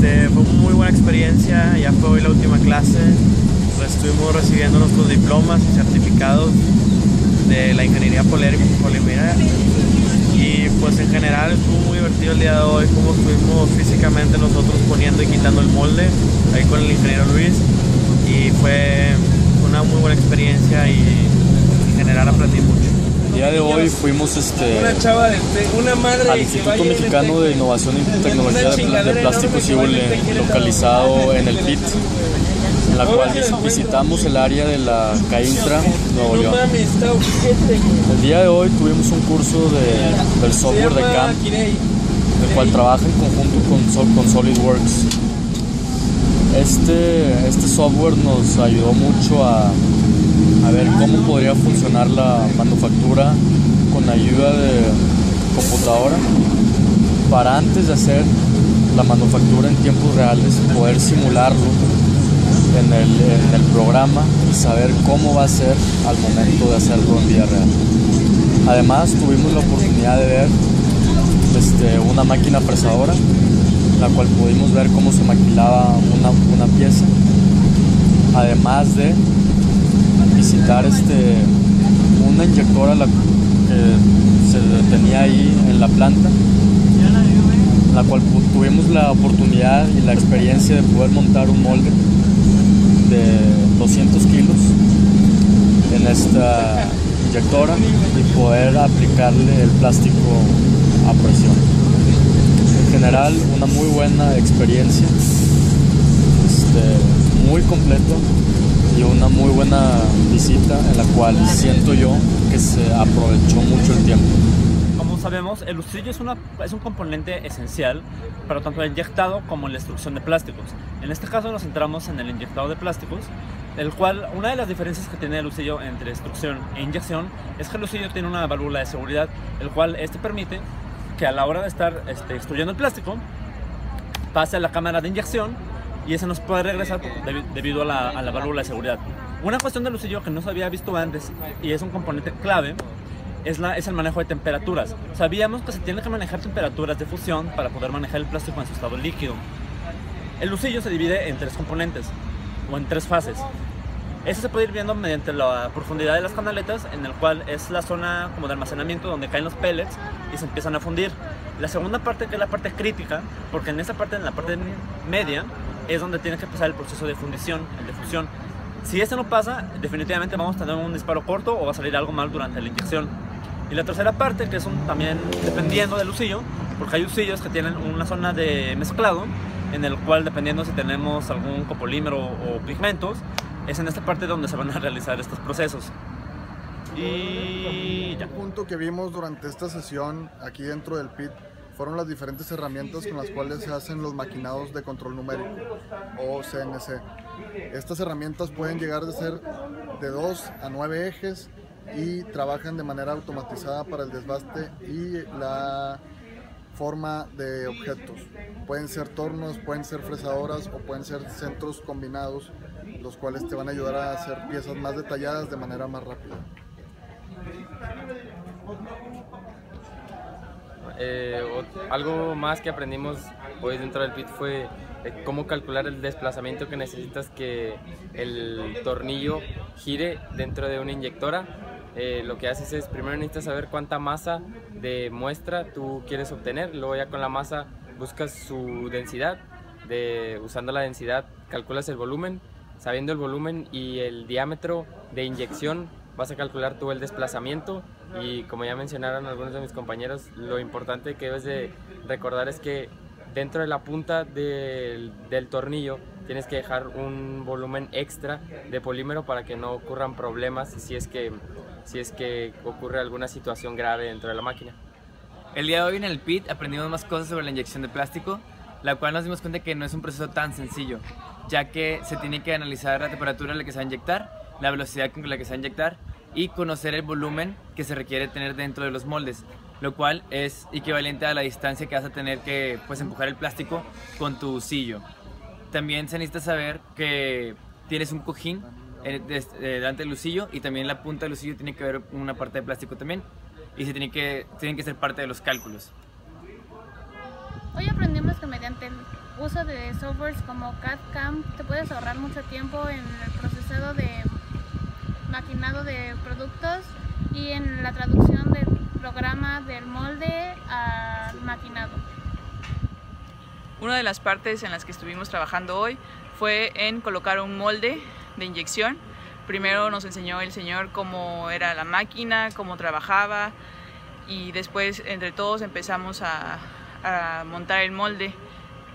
Fue una muy buena experiencia, ya fue hoy la última clase. Estuvimos recibiendo nuestros diplomas y certificados de la ingeniería polimera, y pues en general estuvo muy divertido el día de hoy, como estuvimos físicamente nosotros poniendo y quitando el molde ahí con el ingeniero Luis, y fue una muy buena experiencia y en general aprendí mucho. El día de hoy fuimos al Instituto Mexicano de Innovación y Tecnología de Plásticos y localizado en el PIT, en la cual visitamos el área de la CAINTRA, Nuevo León. El día de hoy tuvimos un curso del software de CAM, el cual trabaja en conjunto con SolidWorks. Este software nos ayudó mucho a ver cómo podría funcionar la manufactura con ayuda de computadora, para antes de hacer la manufactura en tiempos reales poder simularlo en el programa y saber cómo va a ser al momento de hacerlo en vida real. Además tuvimos la oportunidad de ver una máquina fresadora, en la cual pudimos ver cómo se maquilaba una pieza, además de visitar una inyectora que se tenía ahí en la planta, en la cual tuvimos la oportunidad y la experiencia de poder montar un molde de 200 kilos en esta inyectora y poder aplicarle el plástico a presión. En general, una muy buena experiencia, muy completo, y una muy buena visita en la cual siento yo que se aprovechó mucho el tiempo. Como sabemos, el lucillo es un componente esencial para tanto el inyectado como la extrusión de plásticos. En este caso nos centramos en el inyectado de plásticos, el cual una de las diferencias que tiene el lucillo entre extrusión e inyección es que el lucillo tiene una válvula de seguridad, el cual permite que a la hora de estar extruyendo el plástico pase a la cámara de inyección, y ese nos puede regresar debido a la válvula de seguridad. Una cuestión del lucillo que no se había visto antes y es un componente clave es el manejo de temperaturas. Sabíamos que se tiene que manejar temperaturas de fusión para poder manejar el plástico en su estado líquido. El lucillo se divide en 3 componentes o en 3 fases. Eso se puede ir viendo mediante la profundidad de las canaletas, en el cual es la zona como de almacenamiento donde caen los pellets y se empiezan a fundir. La segunda parte, que es la parte crítica, porque en esa parte, en la parte media, es donde tiene que pasar el proceso de fundición, el de fusión. Si no pasa, definitivamente vamos a tener un disparo corto o va a salir algo mal durante la inyección. Y la tercera parte, que es también dependiendo del lucillo, porque hay lucillos que tienen una zona de mezclado, en el cual dependiendo si tenemos algún copolímero o pigmentos, es en esta parte donde se van a realizar estos procesos. Y ya. Un punto que vimos durante esta sesión aquí dentro del PIT fueron las diferentes herramientas con las cuales se hacen los maquinados de control numérico o CNC. Estas herramientas pueden llegar a ser de 2 a 9 ejes y trabajan de manera automatizada para el desbaste y la forma de objetos. Pueden ser tornos, pueden ser fresadoras o pueden ser centros combinados, los cuales te van a ayudar a hacer piezas más detalladas de manera más rápida. Algo más que aprendimos hoy dentro del PIT fue cómo calcular el desplazamiento que necesitas que el tornillo gire dentro de una inyectora. Lo que haces es, primero necesitas saber cuánta masa de muestra tú quieres obtener, luego ya con la masa buscas su densidad, usando la densidad calculas el volumen, sabiendo el volumen y el diámetro de inyección vas a calcular tú el desplazamiento. Y como ya mencionaron algunos de mis compañeros, lo importante que debes de recordar es que dentro de la punta del tornillo tienes que dejar un volumen extra de polímero para que no ocurran problemas si es que ocurre alguna situación grave dentro de la máquina. El día de hoy en el PIT aprendimos más cosas sobre la inyección de plástico, la cual nos dimos cuenta que no es un proceso tan sencillo, ya que se tiene que analizar la temperatura a la que se va a inyectar, la velocidad con la que se va a inyectar y conocer el volumen que se requiere tener dentro de los moldes, lo cual es equivalente a la distancia que vas a tener que empujar el plástico con tu sillo. También se necesita saber que tienes un cojín delante del lucillo y también la punta del lucillo tiene que haber una parte de plástico también y tienen que ser parte de los cálculos. Hoy aprendimos que mediante uso de softwares como CAD/CAM te puedes ahorrar mucho tiempo en el procesado de maquinado de productos y en la traducción del programa del molde al maquinado. Una de las partes en las que estuvimos trabajando hoy fue en colocar un molde de inyección. Primero nos enseñó el señor cómo era la máquina, cómo trabajaba, y después entre todos empezamos a montar el molde.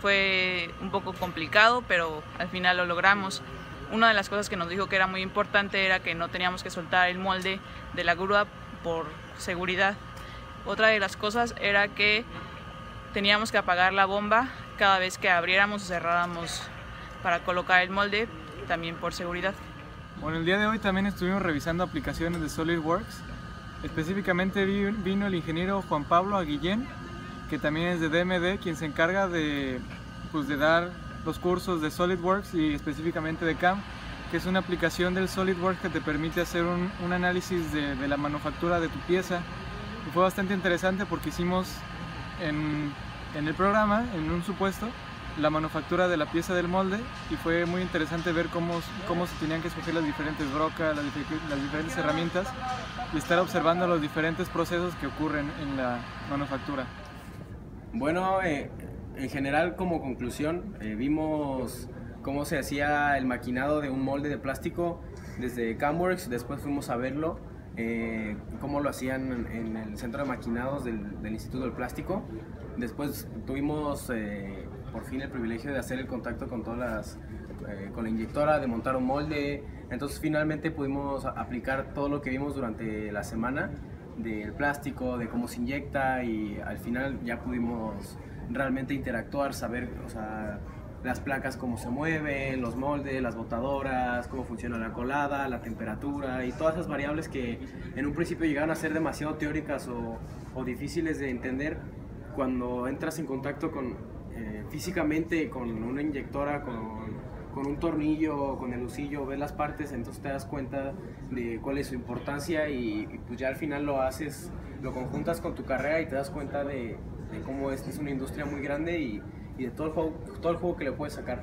Fue un poco complicado, pero al final lo logramos. Una de las cosas que nos dijo que era muy importante era que no teníamos que soltar el molde de la grúa por seguridad. Otra de las cosas era que teníamos que apagar la bomba cada vez que abriéramos o cerráramos para colocar el molde, también por seguridad. Bueno, el día de hoy también estuvimos revisando aplicaciones de SolidWorks. Específicamente vino el ingeniero Juan Pablo Aguillén, que también es de DMD, quien se encarga de dar los cursos de SolidWorks y específicamente de CAM, que es una aplicación del SolidWorks que te permite hacer un análisis de la manufactura de tu pieza. Y fue bastante interesante porque hicimos en el programa, en un supuesto, la manufactura de la pieza del molde, y fue muy interesante ver cómo se tenían que escoger las diferentes brocas, las diferentes herramientas, y estar observando los diferentes procesos que ocurren en la manufactura. Bueno, en general, como conclusión, vimos cómo se hacía el maquinado de un molde de plástico desde CAMWorks. Después fuimos a verlo, cómo lo hacían en el centro de maquinados del Instituto del Plástico. Después tuvimos por fin el privilegio de hacer el contacto con todas con la inyectora, de montar un molde. Entonces finalmente pudimos aplicar todo lo que vimos durante la semana del plástico, de cómo se inyecta, y al final ya pudimos realmente interactuar, saber, o sea, las placas cómo se mueven, los moldes, las botadoras, cómo funciona la colada, la temperatura y todas esas variables que en un principio llegaban a ser demasiado teóricas o difíciles de entender. Cuando entras en contacto físicamente con una inyectora, con un tornillo, con el husillo, ves las partes, entonces te das cuenta de cuál es su importancia, y pues ya al final lo conjuntas con tu carrera y te das cuenta de cómo esta es una industria muy grande y de todo el juego que le puedes sacar.